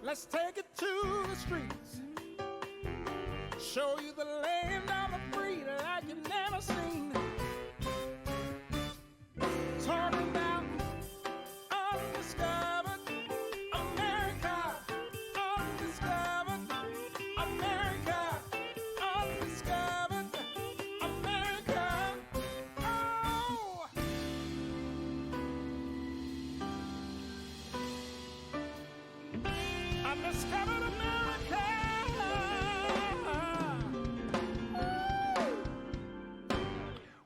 Let's take it to the streets. Show you the land of the free like you never seen. Talking about undiscovered America. Undiscovered America. Undiscovered America. Oh! Undiscovered America.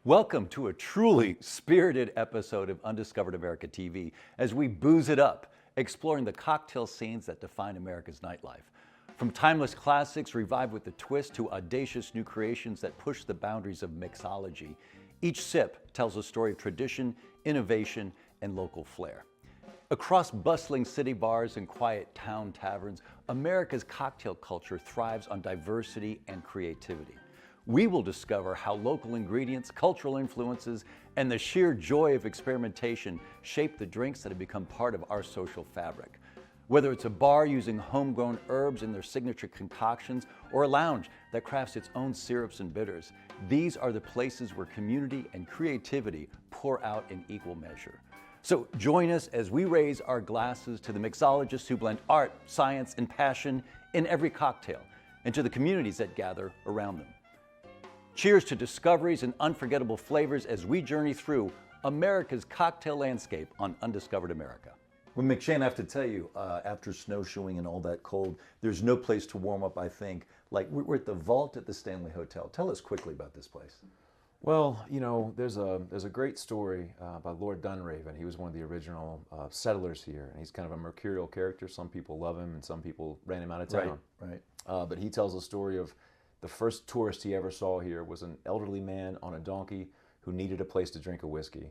Welcome to a truly spirited episode of Undiscovered America TV as we booze it up, exploring the cocktail scenes that define America's nightlife. From timeless classics revived with a twist to audacious new creations that push the boundaries of mixology, each sip tells a story of tradition, innovation, and local flair. Across bustling city bars and quiet town taverns, America's cocktail culture thrives on diversity and creativity. We will discover how local ingredients, cultural influences, and the sheer joy of experimentation shape the drinks that have become part of our social fabric. Whether it's a bar using homegrown herbs in their signature concoctions or a lounge that crafts its own syrups and bitters, these are the places where community and creativity pour out in equal measure. So join us as we raise our glasses to the mixologists who blend art, science, and passion in every cocktail, and to the communities that gather around them. Cheers to discoveries and unforgettable flavors as we journey through America's cocktail landscape on Undiscovered America. Well, McShane, I have to tell you, after snowshoeing and all that cold, there's no place to warm up, I think. Like, we're at the Vault at the Stanley Hotel. Tell us quickly about this place. Well, you know, there's a great story by Lord Dunraven. He was one of the original settlers here, and he's kind of a mercurial character. Some people love him, and some people ran him out of town. Right. But he tells a story of the first tourist he ever saw here was an elderly man on a donkey who needed a place to drink a whiskey,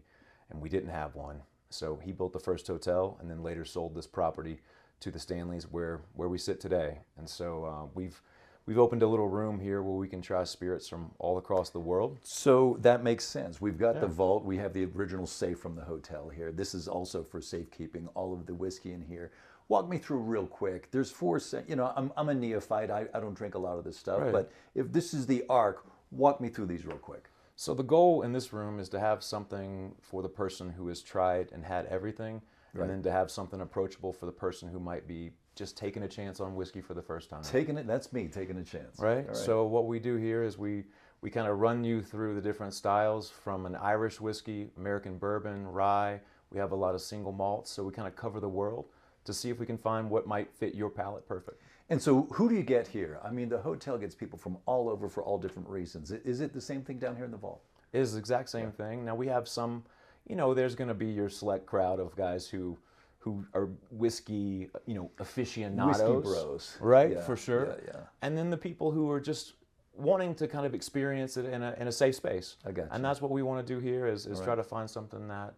and we didn't have one. So he built the first hotel, and then later sold this property to the Stanleys, where we sit today. And so we've opened a little room here where we can try spirits from all across the world. So that makes sense. We've got the vault. We have the original safe from the hotel here. This is also for safekeeping all of the whiskey in here. Walk me through real quick. There's four, you know, I'm a neophyte. I don't drink a lot of this stuff. Right. But if this is the arc, walk me through these real quick. So the goal in this room is to have something for the person who has tried and had everything, Right. and then to have something approachable for the person who might be just taking a chance on whiskey for the first time. That's me, taking a chance. Right? All right. So what we do here is we kind of run you through the different styles from an Irish whiskey, American bourbon, rye. We have a lot of single malts, so we kind of cover the world to see if we can find what might fit your palate perfect. And so who do you get here? I mean, the hotel gets people from all over for all different reasons. Is it the same thing down here in the vault? It is the exact same thing. Now we have some, you know, there's going to be your select crowd of guys who are whiskey, you know, aficionados. Whiskey bros. Right, Yeah, for sure. yeah. And then the people who are just wanting to kind of experience it in a safe space. I got you. And that's what we want to do here is right. try to find something that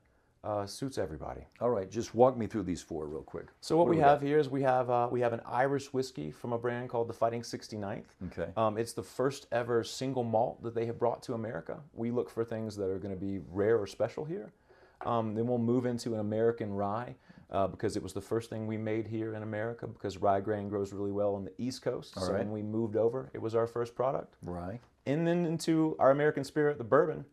suits everybody. All right, just walk me through these four real quick. So what do we we have got? here is we have an Irish whiskey from a brand called the Fighting 69th. Okay. It's the first ever single malt that they have brought to America. We look for things that are going to be rare or special here. Then we'll move into an American rye because it was the first thing we made here in America because rye grain grows really well on the East Coast. All so right. when we moved over, it was our first product. Rye. And then into our American spirit, the bourbon.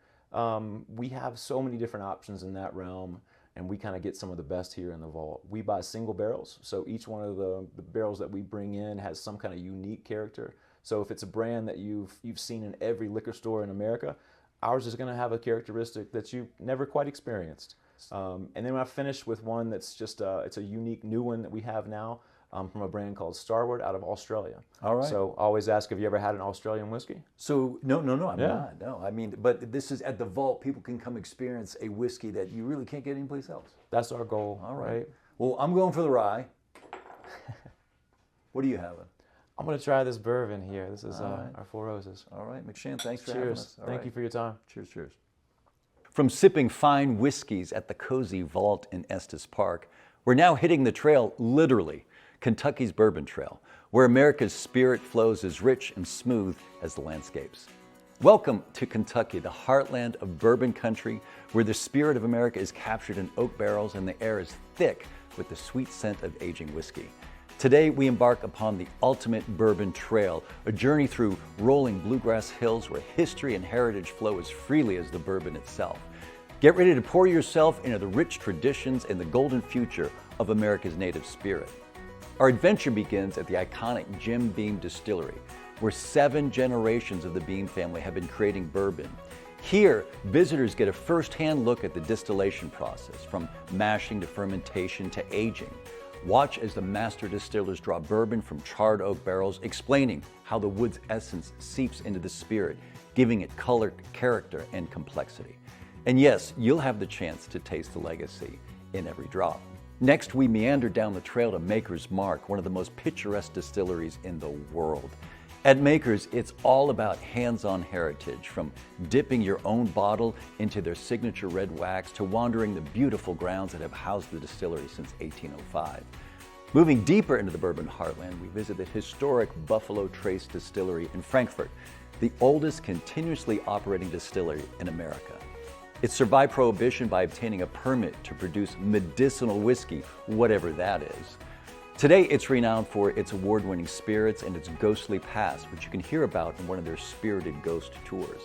We have so many different options in that realm, and we kind of get some of the best here in the vault. We buy single barrels, so each one of the barrels that we bring in has some kind of unique character. So if it's a brand that you've seen in every liquor store in America, ours is going to have a characteristic that you've never quite experienced. And then I finish with one that's just it's a unique new one that we have now from a brand called Starward out of Australia. All right. So I always ask, have you ever had an Australian whiskey? So no, I'm Yeah. not. No, I mean, but this is at the vault. People can come experience a whiskey that you really can't get anyplace else. That's our goal. All right. Well, I'm going for the rye. What are you having? I'm going to try this bourbon here. This is All right. our Four Roses. All right, McShane, thanks for having Cheers. us. All Thank right. you for your time. Cheers, cheers. From sipping fine whiskeys at the cozy vault in Estes Park, we're now hitting the trail, literally, Kentucky's Bourbon Trail, where America's spirit flows as rich and smooth as the landscapes. Welcome to Kentucky, the heartland of bourbon country, where the spirit of America is captured in oak barrels and the air is thick with the sweet scent of aging whiskey. Today, we embark upon the ultimate bourbon trail, a journey through rolling bluegrass hills where history and heritage flow as freely as the bourbon itself. Get ready to pour yourself into the rich traditions and the golden future of America's native spirit. Our adventure begins at the iconic Jim Beam Distillery, where 7 generations of the Beam family have been creating bourbon. Here, visitors get a first-hand look at the distillation process, from mashing to fermentation to aging. Watch as the master distillers draw bourbon from charred oak barrels, explaining how the wood's essence seeps into the spirit, giving it color, character, and complexity. And yes, you'll have the chance to taste the legacy in every drop. Next, we meander down the trail to Maker's Mark, one of the most picturesque distilleries in the world. At Maker's, it's all about hands-on heritage, from dipping your own bottle into their signature red wax to wandering the beautiful grounds that have housed the distillery since 1805. Moving deeper into the bourbon heartland, we visit the historic Buffalo Trace Distillery in Frankfurt, the oldest continuously operating distillery in America. It survived Prohibition by obtaining a permit to produce medicinal whiskey, whatever that is. Today, it's renowned for its award-winning spirits and its ghostly past, which you can hear about in one of their spirited ghost tours.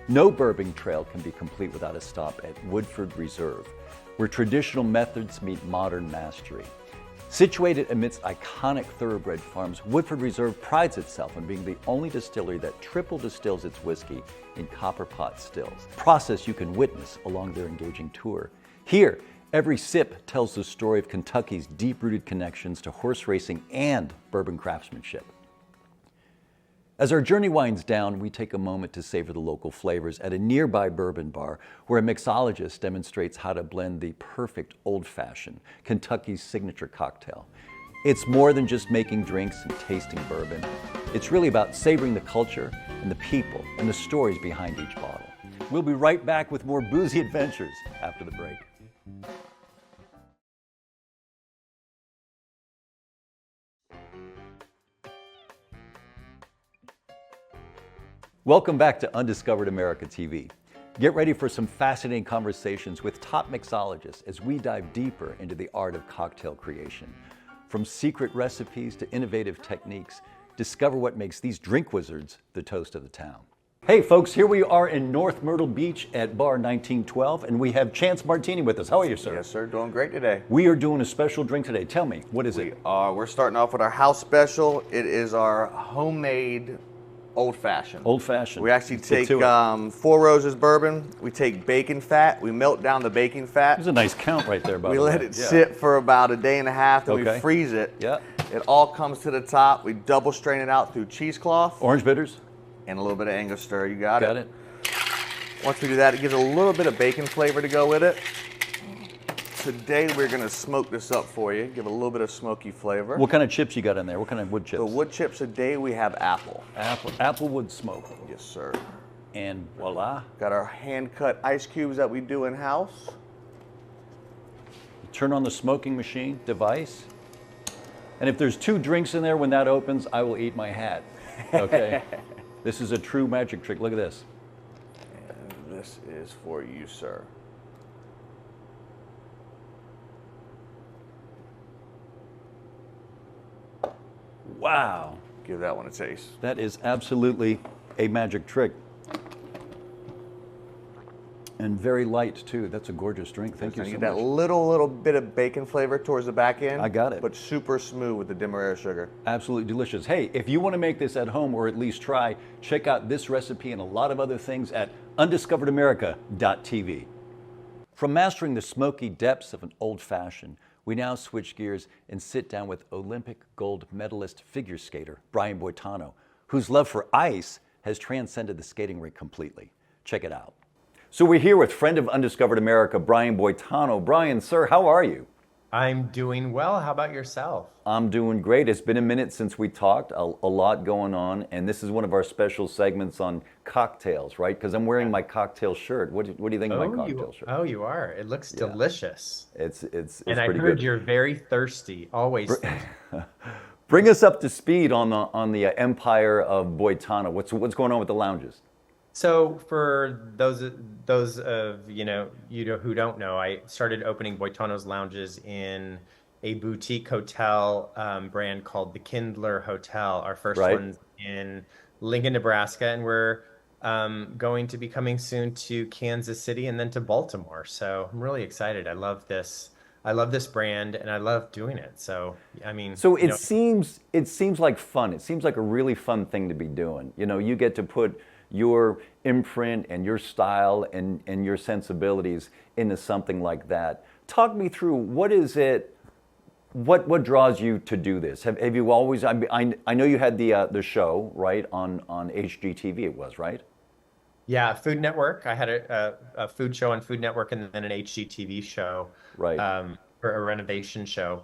No bourbon trail can be complete without a stop at Woodford Reserve, where traditional methods meet modern mastery. Situated amidst iconic thoroughbred farms, Woodford Reserve prides itself on being the only distillery that triple distills its whiskey in copper pot stills, a process you can witness along their engaging tour. Here, every sip tells the story of Kentucky's deep-rooted connections to horse racing and bourbon craftsmanship. As our journey winds down, we take a moment to savor the local flavors at a nearby bourbon bar where a mixologist demonstrates how to blend the perfect old-fashioned, Kentucky's signature cocktail. It's more than just making drinks and tasting bourbon. It's really about savoring the culture and the people and the stories behind each bottle. We'll be right back with more boozy adventures after the break. Welcome back to Undiscovered America TV. Get ready for some fascinating conversations with top mixologists as we dive deeper into the art of cocktail creation. From secret recipes to innovative techniques, discover what makes these drink wizards the toast of the town. Hey folks, here we are in North Myrtle Beach at Bar 1912, and we have Chance Martini with us. How are you, sir? Yes, sir. Doing great today. We are doing a special drink today. Tell me, what is it? We're starting off with our house special. It is our homemade old fashioned. Old fashioned. We actually take 4 Roses bourbon. We take bacon fat. We melt down the bacon fat. There's a nice count right there, by the way. We let it sit for about a day and a half, then we freeze it. Yeah. It all comes to the top. We double strain it out through cheesecloth. Orange bitters. And a little bit of Angostura. You got it. Got it. Once we do that, it gives a little bit of bacon flavor to go with it. Today we're going to smoke this up for you, give a little bit of smoky flavor. What kind of chips you got in there? What kind of wood chips? The wood chips today we have apple. Applewood smoke. Yes, sir. And voila. Got our hand-cut ice cubes that we do in-house. Turn on the smoking machine device. And if there's 2 drinks in there when that opens, I will eat my hat. Okay? This is a true magic trick. Look at this. And this is for you, sir. Wow. Give that one a taste. That is absolutely a magic trick. And very light too. That's a gorgeous drink. Thank you so much. Get that little bit of bacon flavor towards the back end. I got it. But super smooth with the Demerara sugar. Absolutely delicious. Hey, if you want to make this at home or at least try, check out this recipe and a lot of other things at undiscoveredamerica.tv. From mastering the smoky depths of an old-fashioned, we now switch gears and sit down with Olympic gold medalist figure skater Brian Boitano, whose love for ice has transcended the skating rink completely. Check it out. So we're here with friend of Undiscovered America, Brian Boitano. Brian, sir, how are you? I'm doing well. How about yourself? I'm doing great. It's been a minute since we talked, a lot going on, and this is one of our special segments on cocktails, right? Because I'm wearing my cocktail shirt. What do you think of my cocktail shirt? Oh, you are. It looks delicious. It's and I pretty heard good. you're very thirsty, always. Bring us up to speed on the empire of Boitano. What's going on with the lounges? So for those of you who don't know, I started opening Boitano's lounges in a boutique hotel brand called the Kindler Hotel. Our first Right. one's in Lincoln, Nebraska, and we're going to be coming soon to Kansas City and then to Baltimore. So I'm really excited. I love this. I love this brand and I love doing it. So I mean, So you know, it seems like fun. It seems like a really fun thing to be doing. You know, you get to put your imprint and your style and your sensibilities into something like that. Talk me through what is it. What draws you to do this? Have you always? I know you had the show right on HGTV. It was right. yeah, Food Network. I had a food show on Food Network and then an HGTV show, Right. for a renovation show.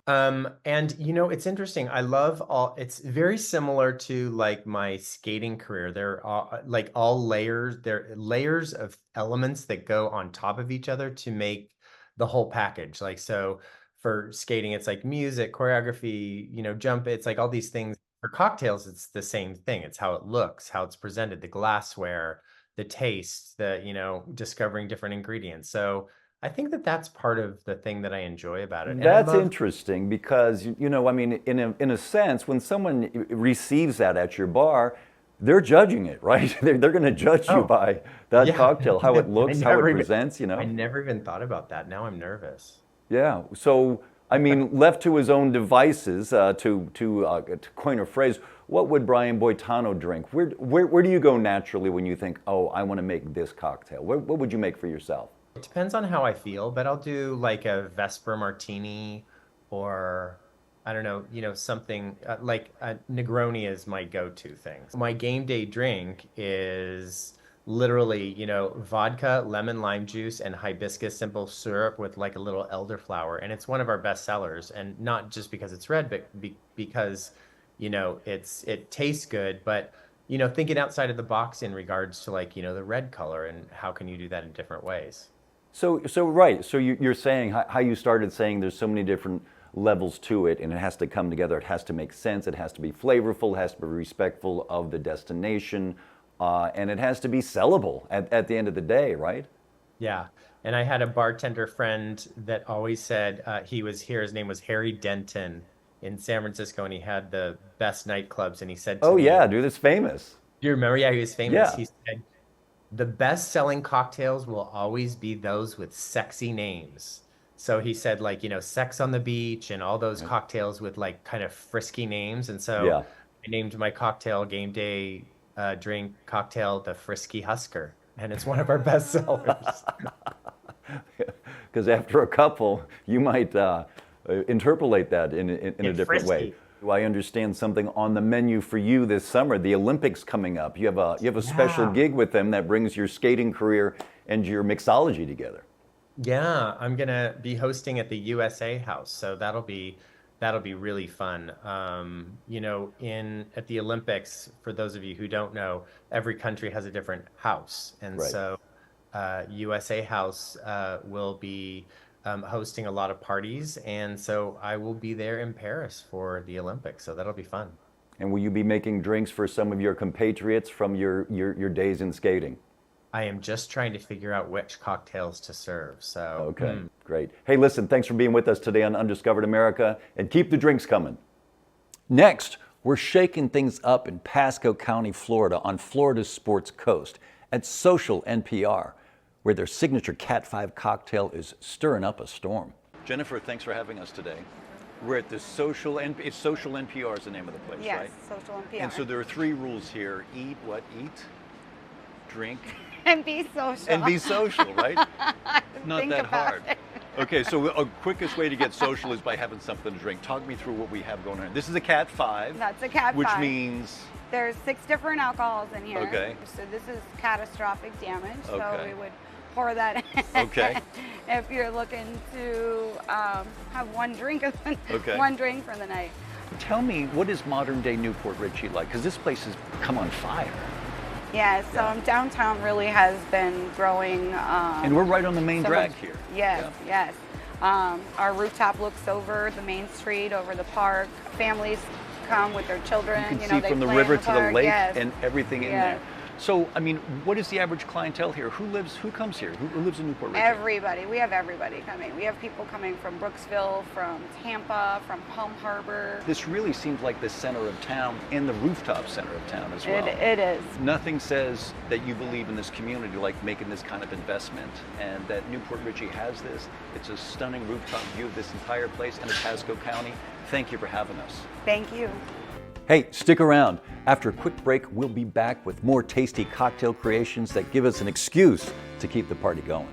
And you know, it's interesting. I love all, it's very similar to like my skating career. There are like all layers, there are layers of elements that go on top of each other to make the whole package. Like, so for skating, it's like music, choreography, you know, jump, it's like all these things. For cocktails, it's the same thing. It's how it looks, how it's presented, the glassware, the taste, the, you know, discovering different ingredients. So I think that that's part of the thing that I enjoy about it. And I That's love, interesting because you know, I mean, in a sense, when someone receives that at your bar, they're judging it, right? They're going to judge you Oh, by that yeah. cocktail, how it looks, how it never even- presents. You I know. never even thought about that. Now I'm nervous. Yeah. So, I mean, left to his own devices, to coin a phrase, what would Brian Boitano drink? Where do you go naturally when you think, oh, I want to make this cocktail? What would you make for yourself? It depends on how I feel, but I'll do like a Vesper martini or I don't know, you know, something like a Negroni is my go-to thing. My game day drink is literally, you know, vodka, lemon lime juice, and hibiscus simple syrup with like a little elderflower. And it's one of our best sellers. And not just because it's red, but because, you know, it tastes good, but you know, thinking outside of the box in regards to like, you know, the red color and how can you do that in different ways. So right. So you're saying how you started saying there's so many different levels to it, and it has to come together. It has to make sense. It has to be flavorful. It has to be respectful of the destination, and it has to be sellable at the end of the day, right? Yeah. And I had a bartender friend that always said he was here. His name was Harry Denton in San Francisco, and he had the best nightclubs. And he said to Oh me, yeah, dude, it's famous. do you remember? Yeah, he was famous. Yeah. He said, the best selling cocktails will always be those with sexy names. So he said, like, you know, Sex on the Beach and all those cocktails with like kind of frisky names. And so Yeah. I named my cocktail game day drink cocktail the Frisky Husker. And it's one of our best sellers. Because after a couple, you might interpolate that in a different way. frisky. Do I understand something on the menu for you this summer? The Olympics coming up. You have a special Yeah. gig with them that brings your skating career and your mixology together. Yeah, I'm gonna be hosting at the USA House, so that'll be really fun. You know, in at the Olympics, for those of you who don't know, every country has a different house, and Right. so USA House will be hosting a lot of parties, and so I will be there in Paris for the Olympics, so that'll be fun. And will you be making drinks for some of your compatriots from your days in skating? I am just trying to figure out which cocktails to serve. So Okay, great. Hey, listen, thanks for being with us today on Undiscovered America, and keep the drinks coming. Next, we're shaking things up in Pasco County, Florida, on Florida's Sports Coast at Social NPR, where their signature Cat 5 cocktail is stirring up a storm. Jennifer, thanks for having us today. We're at the Social NPR is the name of the place, Yes, right? Social NPR. And so there are 3 rules here: eat, drink, And be social. and be social, right? Not Think that about hard. it. Okay, so a quickest way to get social is by having something to drink. Talk me through what we have going on. This is a Cat 5. That's a Cat which 5. means There's 6 different alcohols in here. Okay. So this is catastrophic damage. So Okay. we would pour that in. Okay. If you're looking to have one drink Okay. one drink for the night. tell me, what is modern day Newport Richey like? Because this place has come on fire. Yeah, so downtown really has been growing. And we're right on the main so drag much- here. Yes, yes. Our rooftop looks over the main street, over the park. Families come with their children. You can know, see they from the play in river to the park. lake Yes. and everything in Yeah. there. So, I mean, what is the average clientele here? Who comes here? Who lives in Newport Richey? Everybody. We have everybody coming. We have people coming from Brooksville, from Tampa, from Palm Harbor. This really seems like the center of town and the rooftop center of town as well. It is. Nothing says that you believe in this community like making this kind of investment, and that Newport Richey has this. It's a stunning rooftop view of this entire place in Pasco County. Thank you for having us. Thank you. Hey, stick around. After a quick break, we'll be back with more tasty cocktail creations that give us an excuse to keep the party going.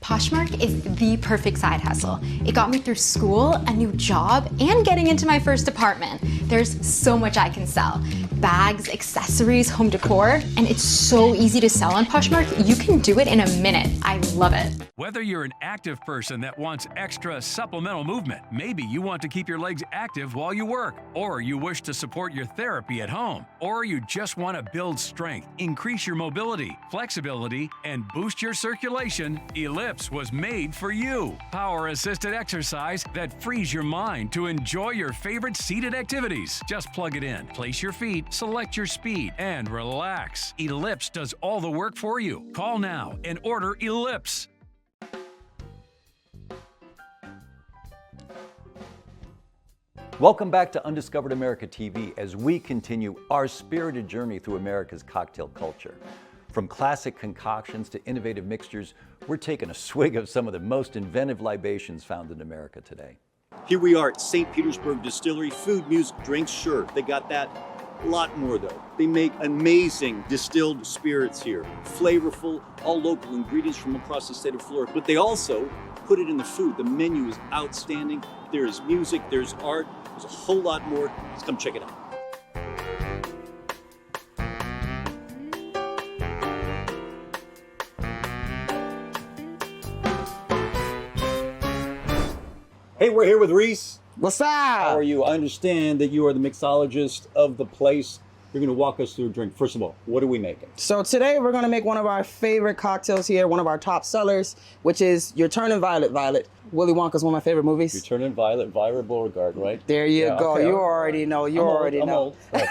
Poshmark is the perfect side hustle. It got me through school, a new job, and getting into my first apartment. There's so much I can sell. Bags, accessories, home decor, and it's so easy to sell on Poshmark, you can do it in a minute. I love it. Whether you're an active person that wants extra supplemental movement, maybe you want to keep your legs active while you work, or you wish to support your therapy at home, or you just want to build strength, increase your mobility, flexibility, and boost your circulation, Ellipse was made for you. Power-assisted exercise that frees your mind to enjoy your favorite seated activities. Just plug it in, place your feet, select your speed, and relax. Ellipse does all the work for you. Call now and order Ellipse. Welcome back to Undiscovered America TV as we continue our spirited journey through America's cocktail culture. From classic concoctions to innovative mixtures, we're taking a swig of some of the most inventive libations found in America today. Here we are at St. Petersburg Distillery. Food, music, drinks, sure, they got that. A lot more though. They make amazing distilled spirits here. Flavorful, all local ingredients from across the state of Florida. But they also put it in the food. The menu is outstanding. There is music, there's art, there's a whole lot more. Let's come check it out. Hey, we're here with Reese. What's up? How are you? I understand that you are the mixologist of the place. You're going to walk us through a drink. First of all, what are we making? So today we're going to make one of our favorite cocktails here, one of our top sellers, which is You're Turning Violet, Violet. Willy Wonka's one of my favorite movies. You're Turning Violet, Violet Beauregard, right? There you go. Okay. You already know. You already know. I'm old.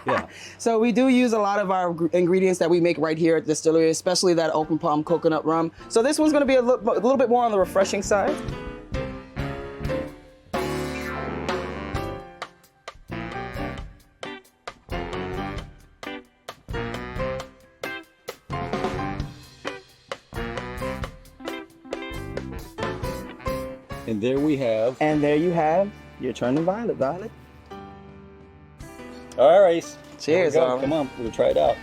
Yeah. So we do use a lot of our ingredients that we make right here at the distillery, especially that open palm coconut rum. So this one's going to be a little bit more on the refreshing side. And there we have. And there you have You're Turning Violet, Violet. All right, Reese. Cheers, Here we go. Alan. Come on, we'll try it out.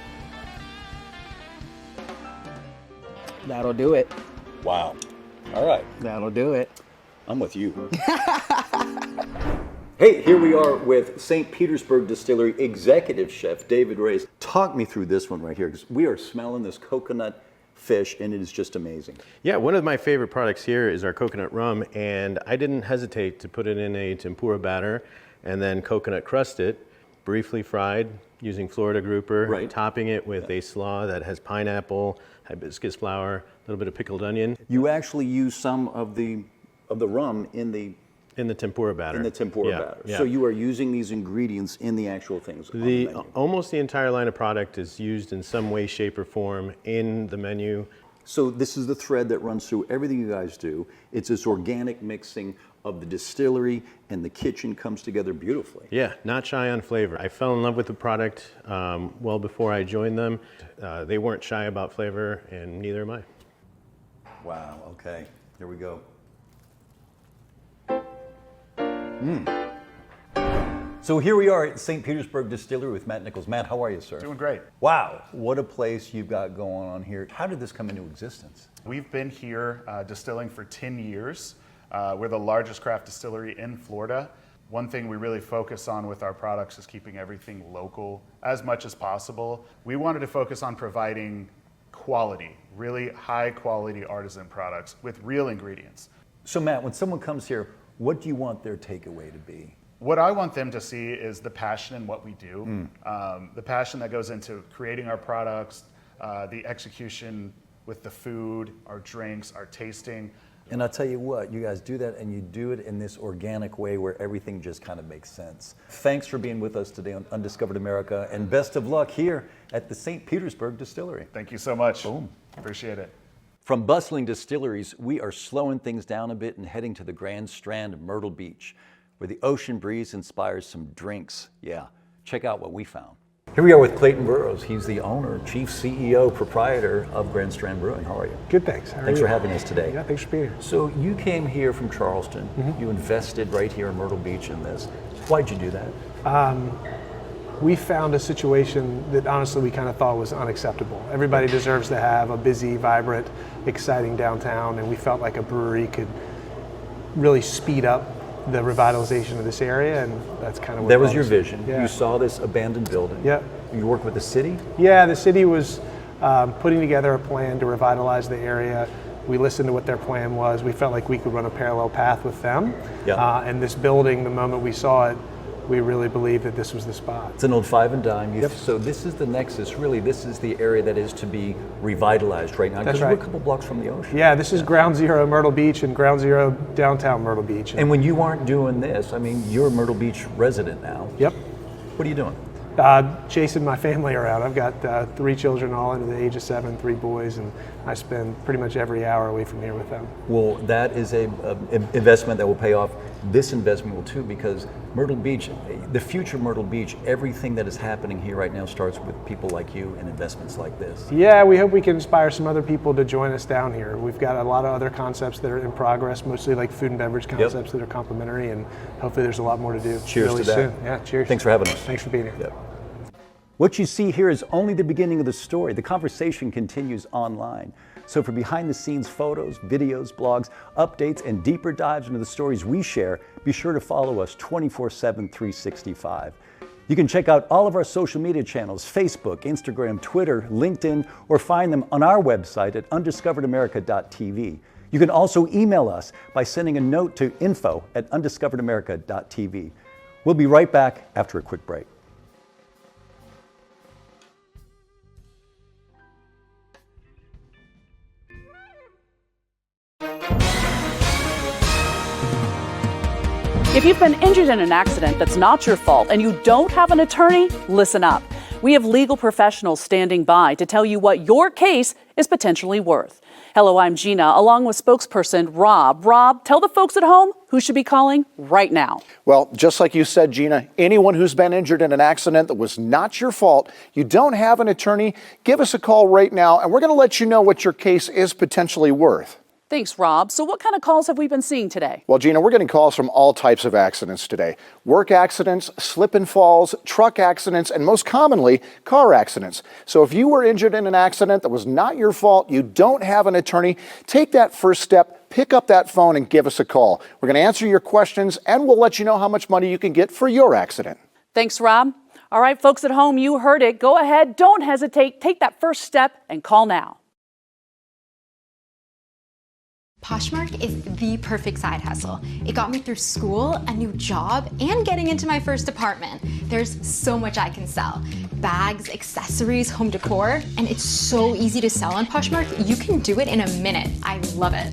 That'll do it. Wow. All right. That'll do it. I'm with you. Hey, here we are with St. Petersburg Distillery Executive Chef David Reyes. Talk me through this one right here, because we are smelling this coconut fish, and it is just amazing. Yeah, one of my favorite products here is our coconut rum, and I didn't hesitate to put it in a tempura batter and then coconut crust it, briefly fried using Florida grouper, Right. topping it with a slaw that has pineapple, hibiscus flower, a little bit of pickled onion. You actually use some of the rum in the tempura batter. batter. Yeah. So you are using these ingredients in the actual things on the menu. Almost the entire line of product is used in some way, shape, or form in the menu. So this is the thread that runs through everything you guys do. It's this organic mixing of the distillery and the kitchen comes together beautifully. Yeah, not shy on flavor. I fell in love with the product well before I joined them. They weren't shy about flavor, and neither am I. Wow, okay, here we go. So here we are at St. Petersburg Distillery with Matt Nichols. Matt, how are you, sir? Doing great. Wow, what a place you've got going on here. How did this come into existence? We've been here distilling for 10 years. We're the largest craft distillery in Florida. One thing we really focus on with our products is keeping everything local as much as possible. We wanted to focus on providing quality, really high quality artisan products with real ingredients. So Matt, when someone comes here, what do you want their takeaway to be? What I want them to see is the passion in what we do, the passion that goes into creating our products, the execution with the food, our drinks, our tasting. And I'll tell you what, you guys do that and you do it in this organic way where everything just kind of makes sense. Thanks for being with us today on Undiscovered America, and best of luck here at the St. Petersburg Distillery. Thank you so much. Boom. Appreciate it. From bustling distilleries, we are slowing things down a bit and heading to the Grand Strand of Myrtle Beach, where the ocean breeze inspires some drinks. Yeah, check out what we found. Here we are with Clayton Burrows. He's the owner, chief CEO, proprietor of Grand Strand Brewing. How are you? Good, thanks. How are Thanks you? for having us today. Yeah, thanks for being here. So you came here from Charleston. You invested right here in Myrtle Beach in this. Why'd you do that? We found a situation that honestly we kind of thought was unacceptable. Everybody deserves to have a busy, vibrant, exciting downtown, and we felt like a brewery could really speed up the revitalization of this area, and that's kind of what that was your vision. Yeah. You saw this abandoned building. Yep. You worked with the city? Yeah, the city was putting together a plan to revitalize the area. We listened to what their plan was. We felt like we could run a parallel path with them. Yeah. And this building, the moment we saw it, we really believed that this was the spot. It's an old five and dime. Yep. So this is the nexus, really. This is the area that is to be revitalized right now. That's Because right. we're a couple blocks from the ocean. Yeah, this is ground zero Myrtle Beach and ground zero downtown Myrtle Beach. And when you aren't doing this, I mean, you're a Myrtle Beach resident now. Yep. What are you doing? Chasing my family around. I've got 3 children, all under the age of 7, 3 boys, and I spend pretty much every hour away from here with them. Well, that is a investment that will pay off. This investment will too, because Myrtle Beach, the future Myrtle Beach, everything that is happening here right now starts with people like you and investments like this. Yeah, we hope we can inspire some other people to join us down here. We've got a lot of other concepts that are in progress, mostly like food and beverage concepts that are complementary, and hopefully there's a lot more to do. Cheers really to that. soon. Yeah, cheers. Thanks for having us. Thanks for being here. Yep. What you see here is only the beginning of the story. The conversation continues online. So for behind the scenes photos, videos, blogs, updates, and deeper dives into the stories we share, be sure to follow us 24/7, 365. You can check out all of our social media channels, Facebook, Instagram, Twitter, LinkedIn, or find them on our website at undiscoveredamerica.tv. You can also email us by sending a note to info@undiscoveredamerica.tv. We'll be right back after a quick break. If you've been injured in an accident that's not your fault and you don't have an attorney, listen up. We have legal professionals standing by to tell you what your case is potentially worth. Hello, I'm Gina, along with spokesperson Rob. Rob, tell the folks at home who should be calling right now. Well, just like you said, Gina, anyone who's been injured in an accident that was not your fault, you don't have an attorney, give us a call right now, and we're going to let you know what your case is potentially worth. Thanks, Rob. So what kind of calls have we been seeing today? Well, Gina, we're getting calls from all types of accidents today. Work accidents, slip and falls, truck accidents, and most commonly, car accidents. So if you were injured in an accident that was not your fault, you don't have an attorney, take that first step, pick up that phone and give us a call. We're going to answer your questions and we'll let you know how much money you can get for your accident. Thanks, Rob. All right, folks at home, you heard it. Go ahead, don't hesitate, take that first step and call now. Poshmark is the perfect side hustle. It got me through school, a new job, and getting into my first apartment. There's so much I can sell. Bags, accessories, home decor, and it's so easy to sell on Poshmark, you can do it in a minute. I love it.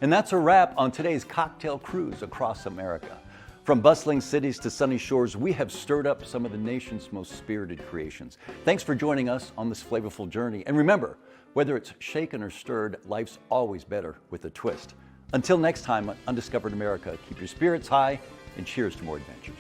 And that's a wrap on today's cocktail cruise across America. From bustling cities to sunny shores, we have stirred up some of the nation's most spirited creations. Thanks for joining us on this flavorful journey. And remember, whether it's shaken or stirred, life's always better with a twist. Until next time on Undiscovered America, keep your spirits high and cheers to more adventures.